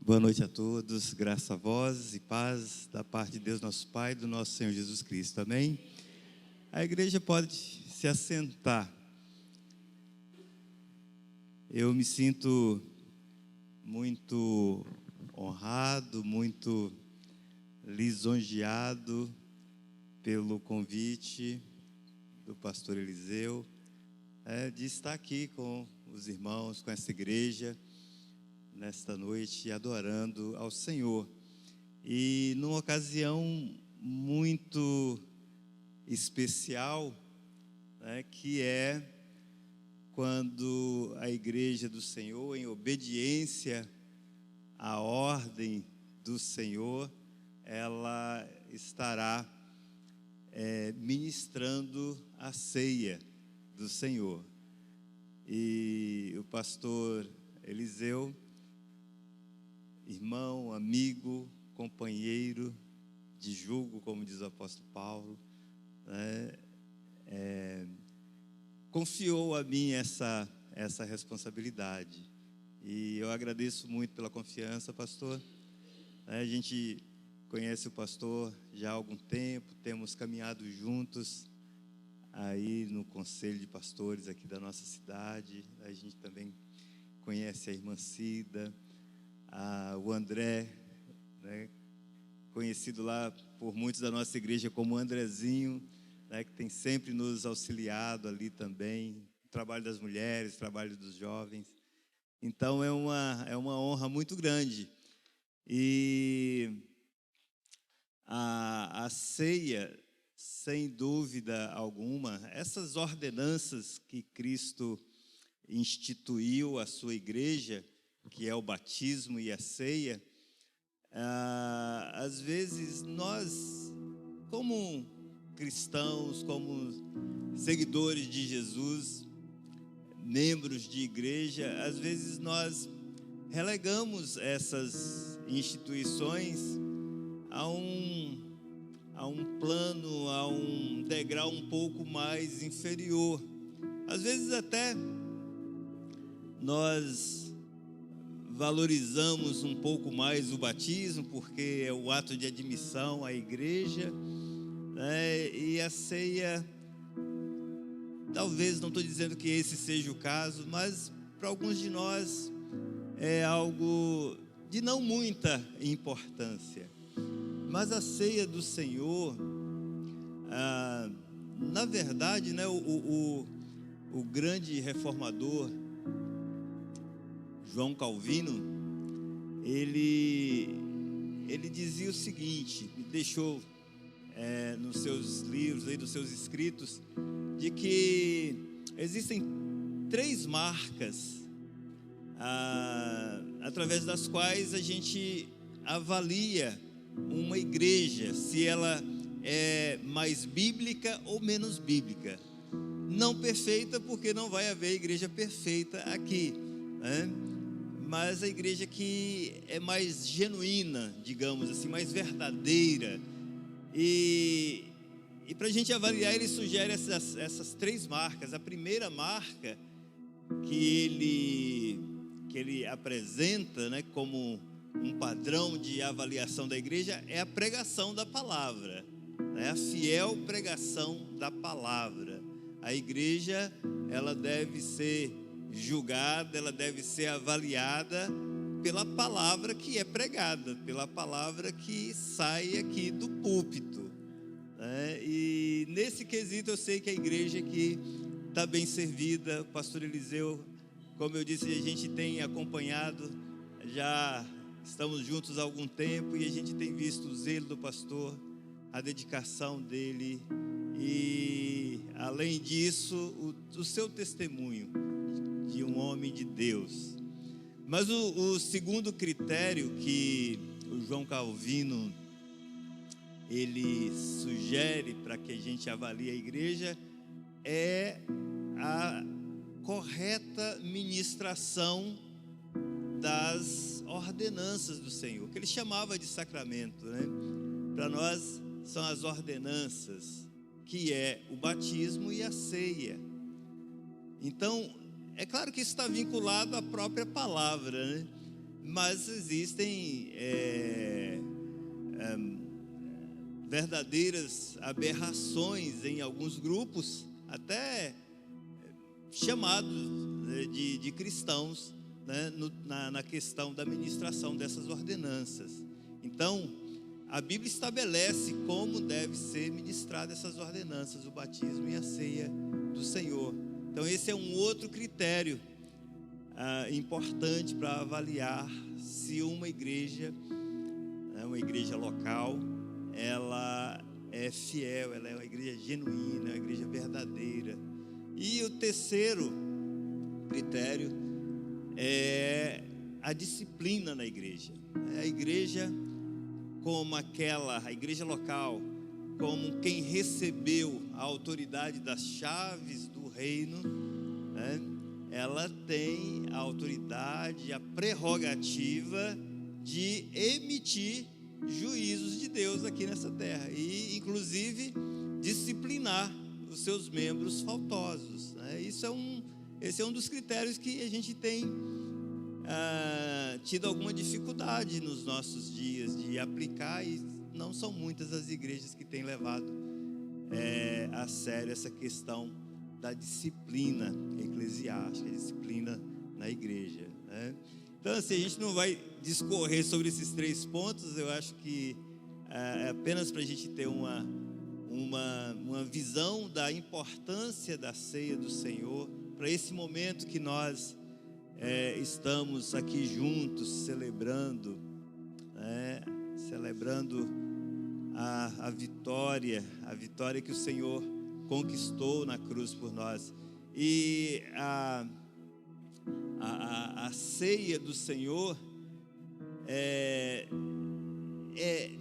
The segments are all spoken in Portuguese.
Boa noite a todos, graça a vós e paz da parte de Deus nosso Pai e do nosso Senhor Jesus Cristo, amém? A igreja pode se assentar. Eu me sinto muito honrado, muito lisonjeado pelo convite do pastor Eliseu, de estar aqui com os irmãos, com essa igreja, nesta noite, adorando ao Senhor. E numa ocasião muito especial, que é quando a igreja do Senhor, em obediência à ordem do Senhor, ela estará ministrando a ceia do Senhor. E o pastor Eliseu, irmão, amigo, companheiro de jugo, como diz o apóstolo Paulo, confiou a mim essa responsabilidade. E eu agradeço muito pela confiança, pastor. A gente conhece o pastor já há algum tempo, temos caminhado juntos aí no conselho de pastores aqui da nossa cidade. A gente também conhece a irmã Cida, o André, conhecido lá por muitos da nossa igreja como Andrezinho, que tem sempre nos auxiliado ali também, o trabalho das mulheres, o trabalho dos jovens. Então é uma honra muito grande. E a ceia, sem dúvida alguma, essas ordenanças que Cristo instituiu à sua igreja, que é o batismo e a ceia, às vezes nós, como cristãos, como seguidores de Jesus, membros de igreja, às vezes nós relegamos essas instituições a um plano, a um degrau um pouco mais inferior. Às vezes até nós valorizamos um pouco mais o batismo, porque é o ato de admissão à igreja, e a ceia, talvez, não estou dizendo que esse seja o caso, mas para alguns de nós é algo de não muita importância. Mas a ceia do Senhor, na verdade, o grande reformador João Calvino, ele dizia o seguinte, deixou nos seus livros, nos seus escritos, de que existem 3 marcas através das quais a gente avalia uma igreja, se ela é mais bíblica ou menos bíblica. Não perfeita, porque não vai haver igreja perfeita aqui, mas a igreja que é mais genuína, digamos assim, mais verdadeira. E para a gente avaliar, ele sugere essas 3 marcas. A primeira marca que ele apresenta, como um padrão de avaliação da igreja, é a pregação da palavra, a fiel pregação da palavra. A igreja, ela deve ser julgada, ela deve ser avaliada pela palavra que é pregada, pela palavra que sai aqui do púlpito, E nesse quesito eu sei que a igreja aqui está bem servida. O pastor Eliseu, como eu disse, a gente tem acompanhado, já estamos juntos há algum tempo, e a gente tem visto o zelo do pastor, a dedicação dele, e além disso, o seu testemunho de um homem de Deus. Mas o segundo critério que o João Calvino ele sugere para que a gente avalie a igreja é a correta ministração das ordenanças do Senhor, que ele chamava de sacramento, Para nós são as ordenanças, que é o batismo e a ceia. Então, é claro que isso está vinculado à própria palavra, mas existem verdadeiras aberrações em alguns grupos, até chamados de cristãos, né, na questão da ministração dessas ordenanças. Então, a Bíblia estabelece como deve ser ministrada essas ordenanças, o batismo e a ceia do Senhor. Então, esse é um outro critério importante para avaliar se uma igreja local, ela é fiel, ela é uma igreja genuína, uma igreja verdadeira. E o terceiro critério é a disciplina na igreja. A igreja a igreja local, como quem recebeu a autoridade das chaves do reino, né? Ela tem a autoridade, a prerrogativa de emitir juízos de Deus aqui nessa terra e, inclusive, disciplinar os seus membros faltosos, né? Esse é um dos critérios que a gente tem tido alguma dificuldade nos nossos dias de aplicar, e não são muitas as igrejas que têm levado a sério essa questão da disciplina eclesiástica, a disciplina na igreja, né? Então, assim, a gente não vai discorrer sobre esses 3 pontos. Eu acho que é apenas para a gente ter uma visão da importância da ceia do Senhor, para esse momento que nós estamos aqui juntos celebrando, né? Celebrando a vitória que o Senhor conquistou na cruz por nós. E a ceia do Senhor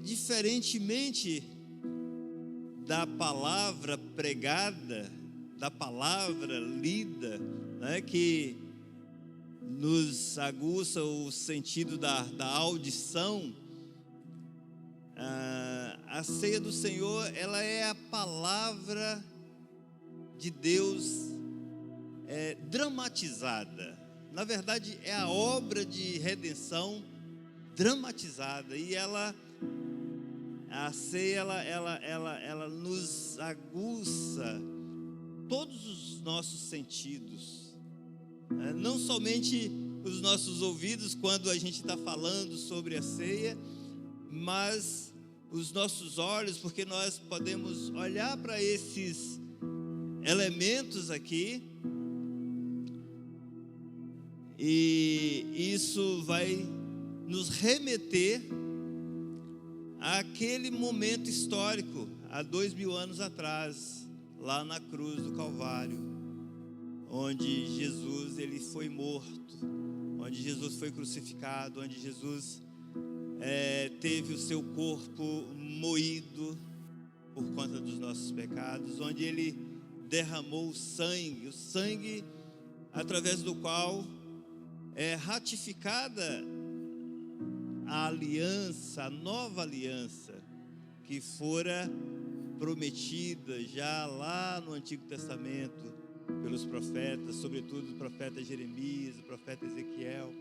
diferentemente da palavra pregada, da palavra lida, né, que nos aguça o sentido da audição. A ceia do Senhor, ela é a palavra de Deus dramatizada. Na verdade, é a obra de redenção dramatizada. E a ceia, ela nos aguça todos os nossos sentidos, não somente os nossos ouvidos quando a gente está falando sobre a ceia, mas os nossos olhos, porque nós podemos olhar para esses elementos aqui e isso vai nos remeter àquele momento histórico, há 2000 anos atrás, lá na cruz do Calvário, onde Jesus ele foi morto, onde Jesus foi crucificado, onde Jesus teve o seu corpo moído por conta dos nossos pecados, onde ele derramou o sangue através do qual é ratificada a aliança, a nova aliança que fora prometida já lá no Antigo Testamento pelos profetas, sobretudo o profeta Jeremias, o profeta Ezequiel.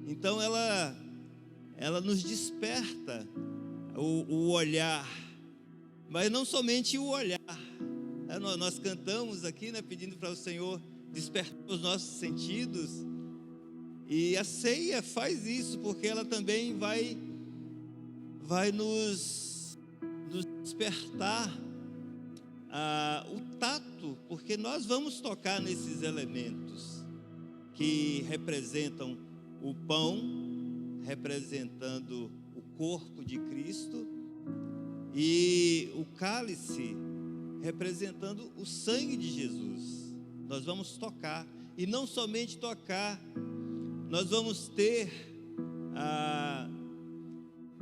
Então ela nos desperta o olhar, mas não somente o olhar. Nós cantamos aqui, né, pedindo para o Senhor despertar os nossos sentidos, e a ceia faz isso, porque ela também vai nos despertar o tato, porque nós vamos tocar nesses elementos que representam o pão, representando o corpo de Cristo, e o cálice representando o sangue de Jesus. Nós vamos tocar, e não somente tocar, nós vamos ter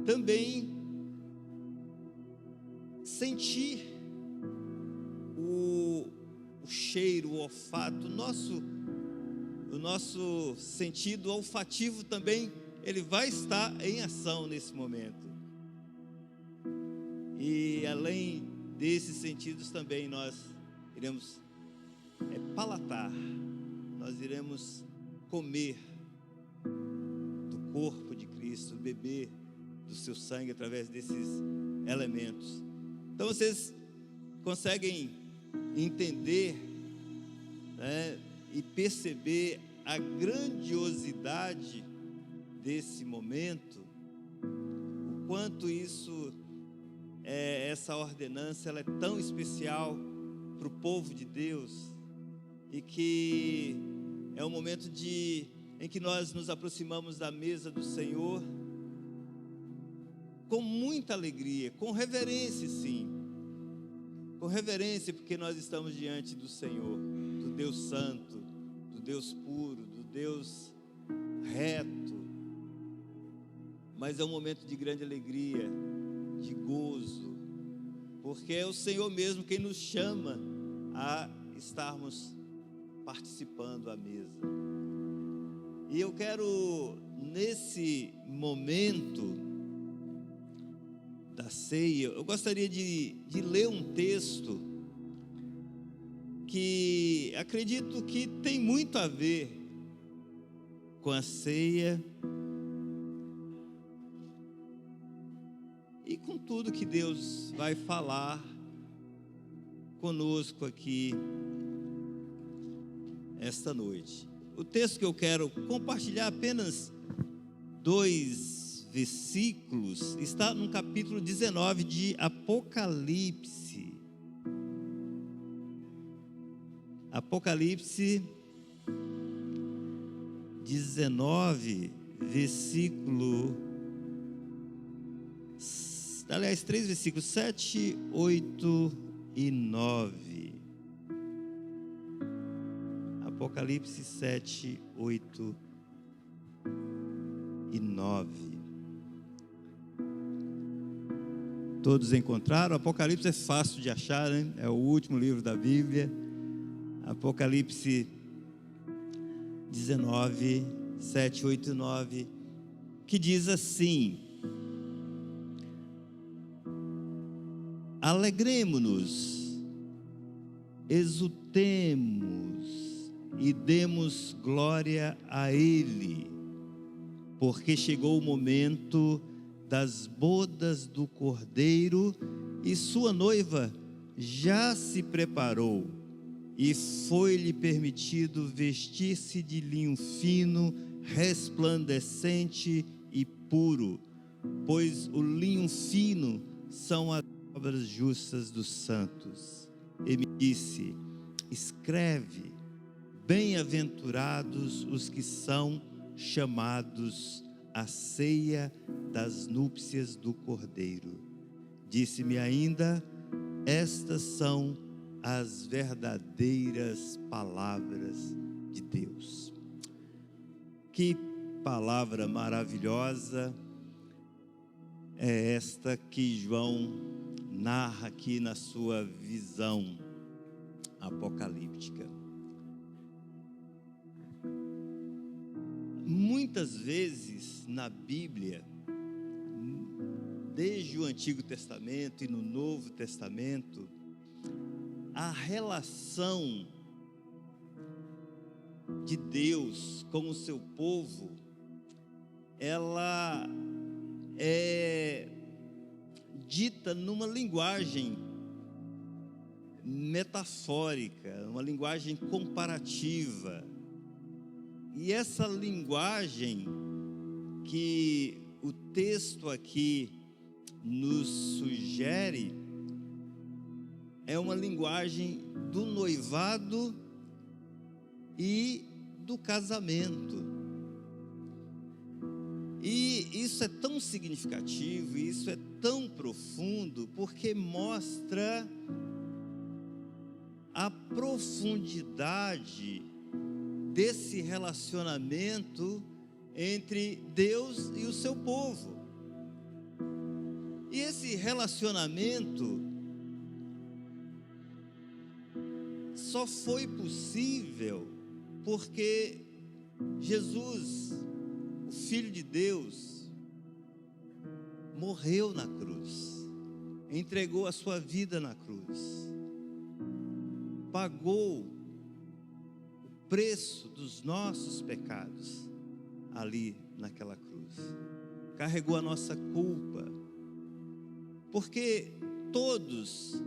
também sentir o cheiro, o olfato. O nosso sentido olfativo também, ele vai estar em ação nesse momento. E além desses sentidos também nós iremos palatar, nós iremos comer corpo de Cristo, beber do seu sangue através desses elementos. Então vocês conseguem entender, né, e perceber a grandiosidade desse momento, o quanto essa ordenança ela é tão especial para o povo de Deus, e que é um momento em que nós nos aproximamos da mesa do Senhor com muita alegria, com reverência, sim, com reverência, porque nós estamos diante do Senhor, do Deus Santo, do Deus puro, do Deus reto. Mas é um momento de grande alegria, de gozo, porque é o Senhor mesmo quem nos chama a estarmos participando à mesa. E eu quero, nesse momento da ceia, eu gostaria de ler um texto que acredito que tem muito a ver com a ceia e com tudo que Deus vai falar conosco aqui esta noite. O texto que eu quero compartilhar, apenas 2 versículos, está no capítulo 19 de Apocalipse. Apocalipse 19, versículo, aliás, 3 versículos, 7, 8 e 9. Apocalipse 7, 8 e 9. Todos encontraram? Apocalipse é fácil de achar, né? É o último livro da Bíblia. Apocalipse 19, 7, 8 e 9, que diz assim: alegremo-nos, exultemos e demos glória a Ele, porque chegou o momento das bodas do Cordeiro e sua noiva já se preparou, e foi-lhe permitido vestir-se de linho fino, resplandecente e puro, pois o linho fino são as obras justas dos santos. E me disse: escreve, bem-aventurados os que são chamados à ceia das núpcias do Cordeiro. Disse-me ainda: estas são as verdadeiras palavras de Deus. Que palavra maravilhosa é esta que João narra aqui na sua visão apocalíptica. Muitas vezes na Bíblia, desde o Antigo Testamento e no Novo Testamento, a relação de Deus com o seu povo, ela é dita numa linguagem metafórica, uma linguagem comparativa. E essa linguagem que o texto aqui nos sugere é uma linguagem do noivado e do casamento. E isso é tão significativo, e isso é tão profundo, porque mostra a profundidade desse relacionamento entre Deus e o seu povo. E esse relacionamento só foi possível porque Jesus, o Filho de Deus, morreu na cruz, entregou a sua vida na cruz, pagou o preço dos nossos pecados, ali naquela cruz. Carregou a nossa culpa. Porque todos,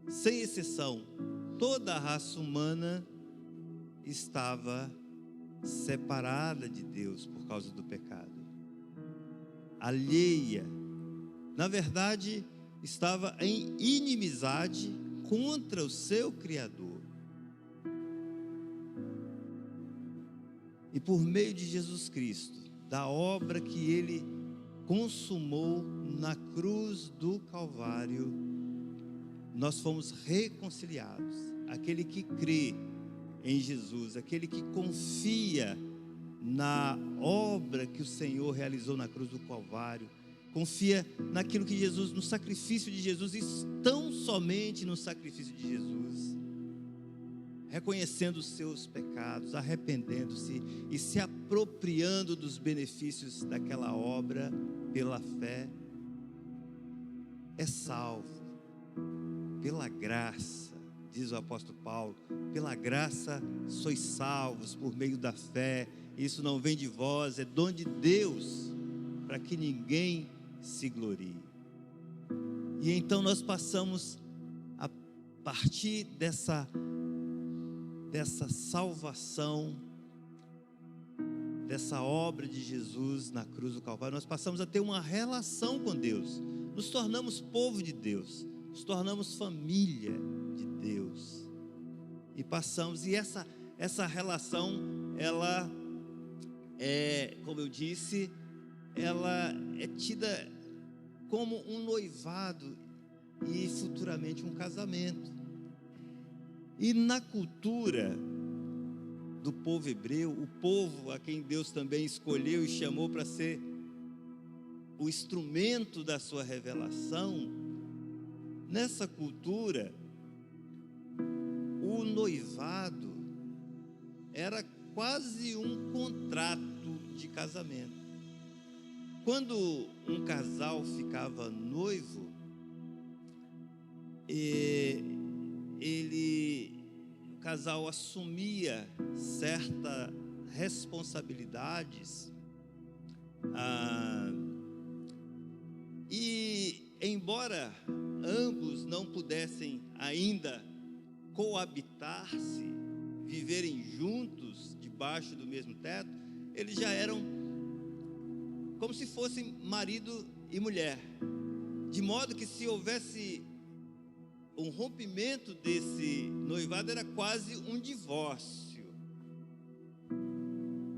sem exceção, toda a raça humana estava separada de Deus por causa do pecado. Alheia. Na verdade, estava em inimizade contra o seu Criador. E por meio de Jesus Cristo, da obra que Ele consumou na cruz do Calvário, nós fomos reconciliados. Aquele que crê em Jesus, aquele que confia na obra que o Senhor realizou na cruz do Calvário, confia naquilo que Jesus, no sacrifício de Jesus, e tão somente no sacrifício de Jesus, reconhecendo os seus pecados, arrependendo-se e se apropriando dos benefícios daquela obra pela fé, é salvo pela graça. Diz o apóstolo Paulo: pela graça sois salvos por meio da fé. Isso não vem de vós, é dom de Deus, para que ninguém se glorie. E então nós passamos a partir dessa salvação, dessa obra de Jesus na cruz do Calvário, nós passamos a ter uma relação com Deus, nos tornamos povo de Deus, nos tornamos família de Deus, e passamos, e essa relação, ela é, como eu disse, ela é tida como um noivado e futuramente um casamento. E na cultura do povo hebreu, o povo a quem Deus também escolheu e chamou para ser o instrumento da sua revelação, nessa cultura, o noivado era quase um contrato de casamento. Quando um casal ficava noivo, o casal assumia certas responsabilidades, e embora ambos não pudessem ainda coabitar-se, viverem juntos debaixo do mesmo teto, eles já eram como se fossem marido e mulher, de modo que se houvesse um rompimento desse noivado, era quase um divórcio.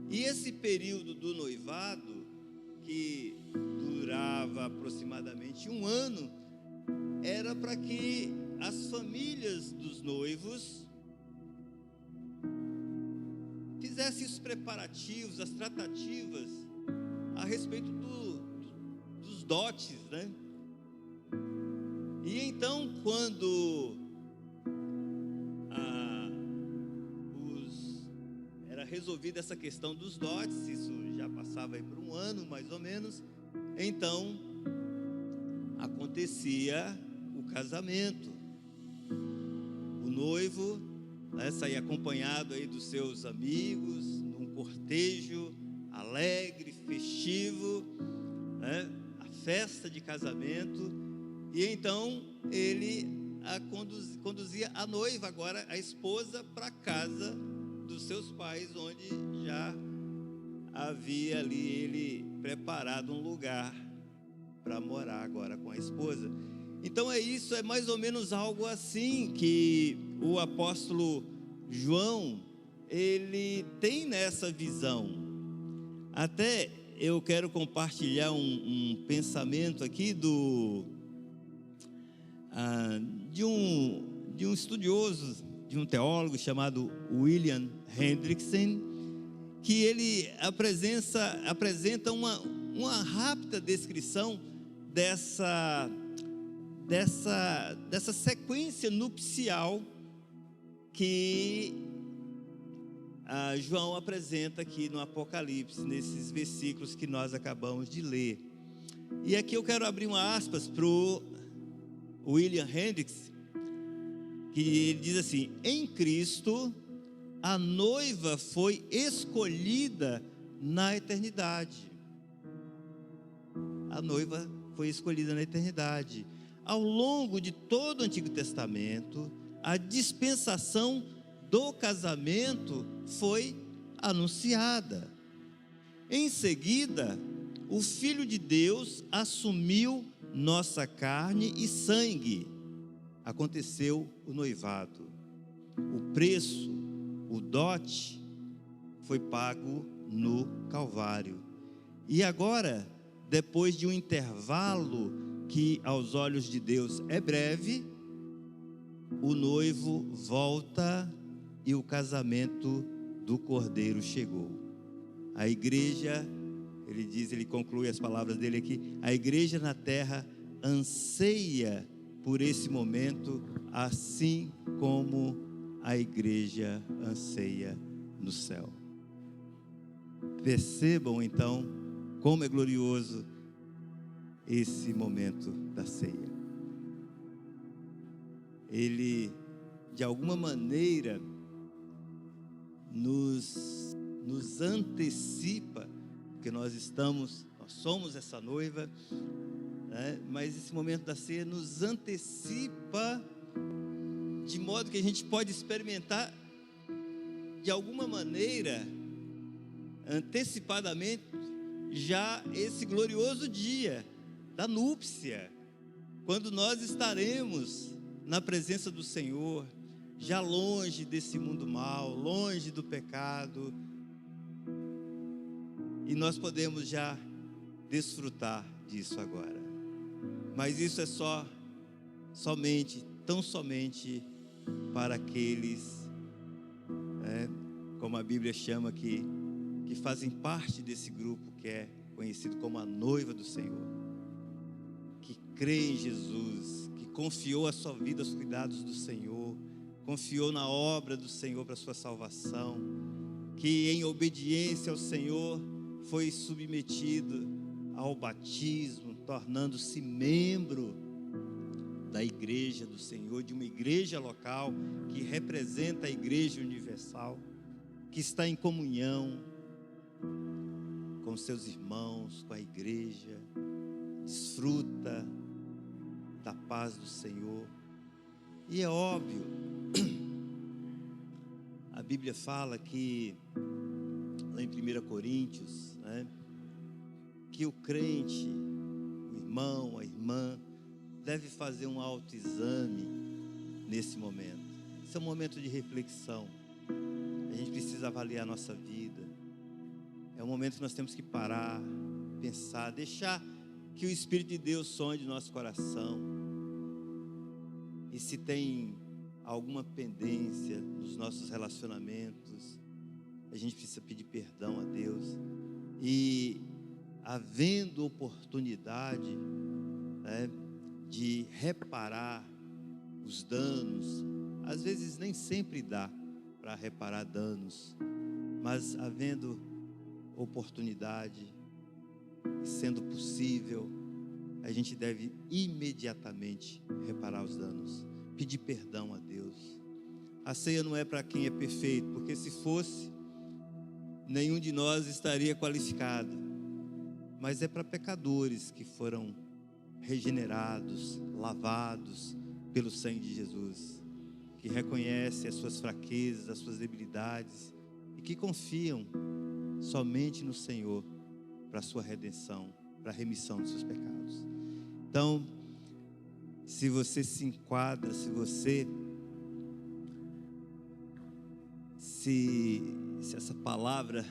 E esse período do noivado, que durava aproximadamente 1 ano, era para que as famílias dos noivos fizessem os preparativos, as tratativas a respeito dos dotes, né? E então, quando era resolvida essa questão dos dotes, isso já passava aí por 1 ano, mais ou menos, então acontecia o casamento. O noivo, né, saía acompanhado aí dos seus amigos, num cortejo alegre, festivo, né, a festa de casamento. E então ele conduzia a noiva, agora a esposa, para a casa dos seus pais, onde já havia ali ele preparado um lugar para morar agora com a esposa. Então é isso, é mais ou menos algo assim que o apóstolo João, ele tem nessa visão. Até eu quero compartilhar um pensamento aqui de um estudioso, de um teólogo chamado William Hendrickson, que ele apresenta uma rápida descrição dessa sequência nupcial que João apresenta aqui no Apocalipse, nesses versículos que nós acabamos de ler. E aqui eu quero abrir uma aspas para o William Hendricks, que ele diz assim: em Cristo a noiva foi escolhida na eternidade. A noiva foi escolhida na eternidade. Ao longo de todo o Antigo Testamento, a dispensação do casamento foi anunciada. Em seguida, o Filho de Deus assumiu nossa carne e sangue. Aconteceu o noivado. O preço, o dote, foi pago no Calvário. E agora, depois de um intervalo que aos olhos de Deus é breve, o noivo volta e o casamento do Cordeiro chegou. A igreja, ele conclui as palavras dele aqui, a igreja na terra anseia por esse momento, assim como a igreja anseia no céu. Percebam então como é glorioso esse momento da ceia. Ele, de alguma maneira, nos antecipa, porque nós somos essa noiva, né? Mas esse momento da ceia nos antecipa, de modo que a gente pode experimentar, de alguma maneira, antecipadamente, já esse glorioso dia da núpcia, quando nós estaremos na presença do Senhor, já longe desse mundo mal, longe do pecado, e nós podemos já desfrutar disso agora. Mas isso é tão somente para aqueles, como a Bíblia chama, que fazem parte desse grupo que é conhecido como a noiva do Senhor, que crê em Jesus, que confiou a sua vida aos cuidados do Senhor, confiou na obra do Senhor para a sua salvação, que em obediência ao Senhor foi submetido ao batismo, tornando-se membro da igreja do Senhor, de uma igreja local que representa a igreja universal, que está em comunhão com seus irmãos, com a igreja, desfruta da paz do Senhor. E é óbvio, a Bíblia fala que, lá em 1 Coríntios, que o crente, o irmão, a irmã, deve fazer um autoexame nesse momento. Esse é um momento de reflexão. A gente precisa avaliar a nossa vida. É um momento que nós temos que parar, pensar, deixar que o Espírito de Deus sonde nosso coração. E se tem alguma pendência nos nossos relacionamentos, a gente precisa pedir perdão a Deus. E havendo oportunidade, de reparar os danos, às vezes nem sempre dá para reparar danos, mas havendo oportunidade, sendo possível, a gente deve imediatamente reparar os danos, pedir perdão a Deus. A ceia não é para quem é perfeito, porque se fosse, nenhum de nós estaria qualificado, mas é para pecadores que foram regenerados, lavados pelo sangue de Jesus, que reconhecem as suas fraquezas, as suas debilidades e que confiam somente no Senhor para a sua redenção, para a remissão dos seus pecados. Então, se você se enquadra, se essa palavra,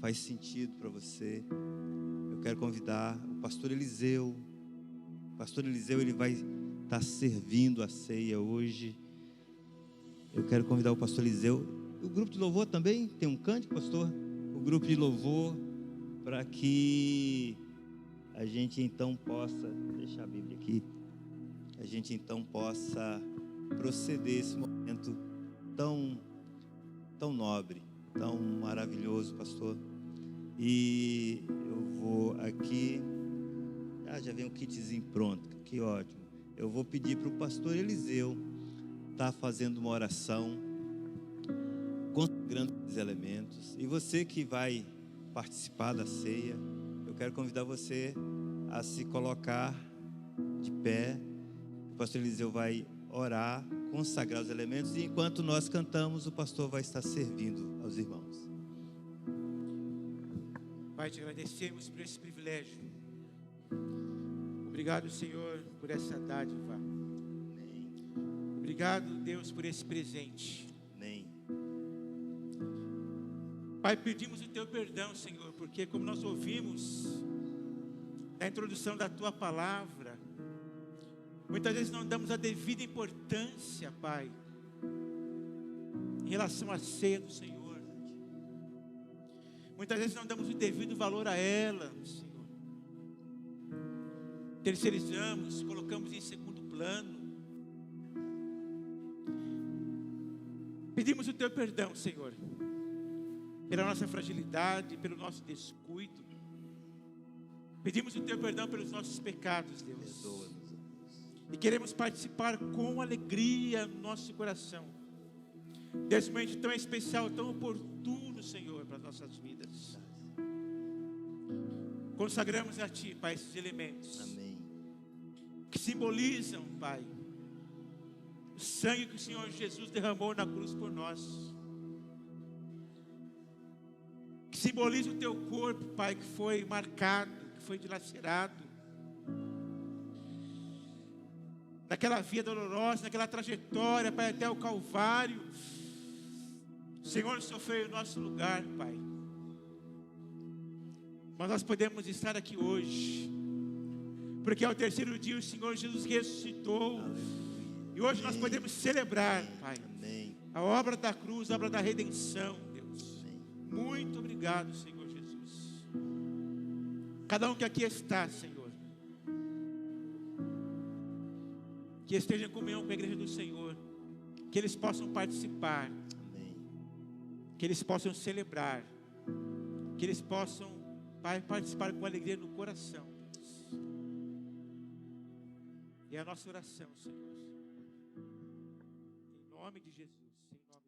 faz sentido para você, eu quero convidar o pastor Eliseu. O pastor Eliseu, ele vai estar servindo a ceia hoje. Eu quero convidar o pastor Eliseu. O grupo de louvor também tem um cântico, pastor? O grupo de louvor, para que a gente então possa, deixar a Bíblia aqui, a gente então possa proceder esse momento tão nobre, tão maravilhoso, pastor. E eu vou aqui, já vem um kitzinho pronto, que ótimo. Eu vou pedir para o pastor Eliseu estar fazendo uma oração grandes elementos. E você que vai participar da ceia, eu quero convidar você a se colocar de pé. O pastor Eliseu vai orar, consagrar os elementos, e enquanto nós cantamos, o pastor vai estar servindo aos irmãos. Pai, te agradecemos por esse privilégio. Obrigado, Senhor, por essa dádiva. Amém. Obrigado, Deus, por esse presente. Amém. Pai, pedimos o teu perdão, Senhor, porque como nós ouvimos na introdução da tua palavra, muitas vezes não damos a devida importância, Pai, em relação à ceia do Senhor. Muitas vezes não damos o devido valor a ela, Senhor. Terceirizamos, colocamos em segundo plano. Pedimos o teu perdão, Senhor, pela nossa fragilidade, pelo nosso descuido. Pedimos o teu perdão pelos nossos pecados, Deus. Perdoa-nos. E queremos participar com alegria no nosso coração desse momento tão especial, tão oportuno, Senhor, para as nossas vidas. Consagramos a Ti, Pai, esses elementos. Amém. Que simbolizam, Pai, o sangue que o Senhor Jesus derramou na cruz por nós. Que simboliza o Teu corpo, Pai, que foi marcado, que foi dilacerado. Naquela via dolorosa, naquela trajetória, Pai, até o Calvário. O Senhor sofreu em nosso lugar, Pai. Mas nós podemos estar aqui hoje, porque ao terceiro dia o Senhor Jesus ressuscitou. Aleluia. E hoje nós Amém. podemos celebrar, Amém. Pai, Amém. a obra da cruz, a obra da redenção, Deus. Amém. Muito obrigado, Senhor Jesus. Cada um que aqui está, Senhor, que esteja em comunhão com a igreja do Senhor, que eles possam participar, Amém. que eles possam celebrar, que eles possam, Pai, participar com alegria no coração, Deus. E a nossa oração, Senhor, em nome de Jesus, em nome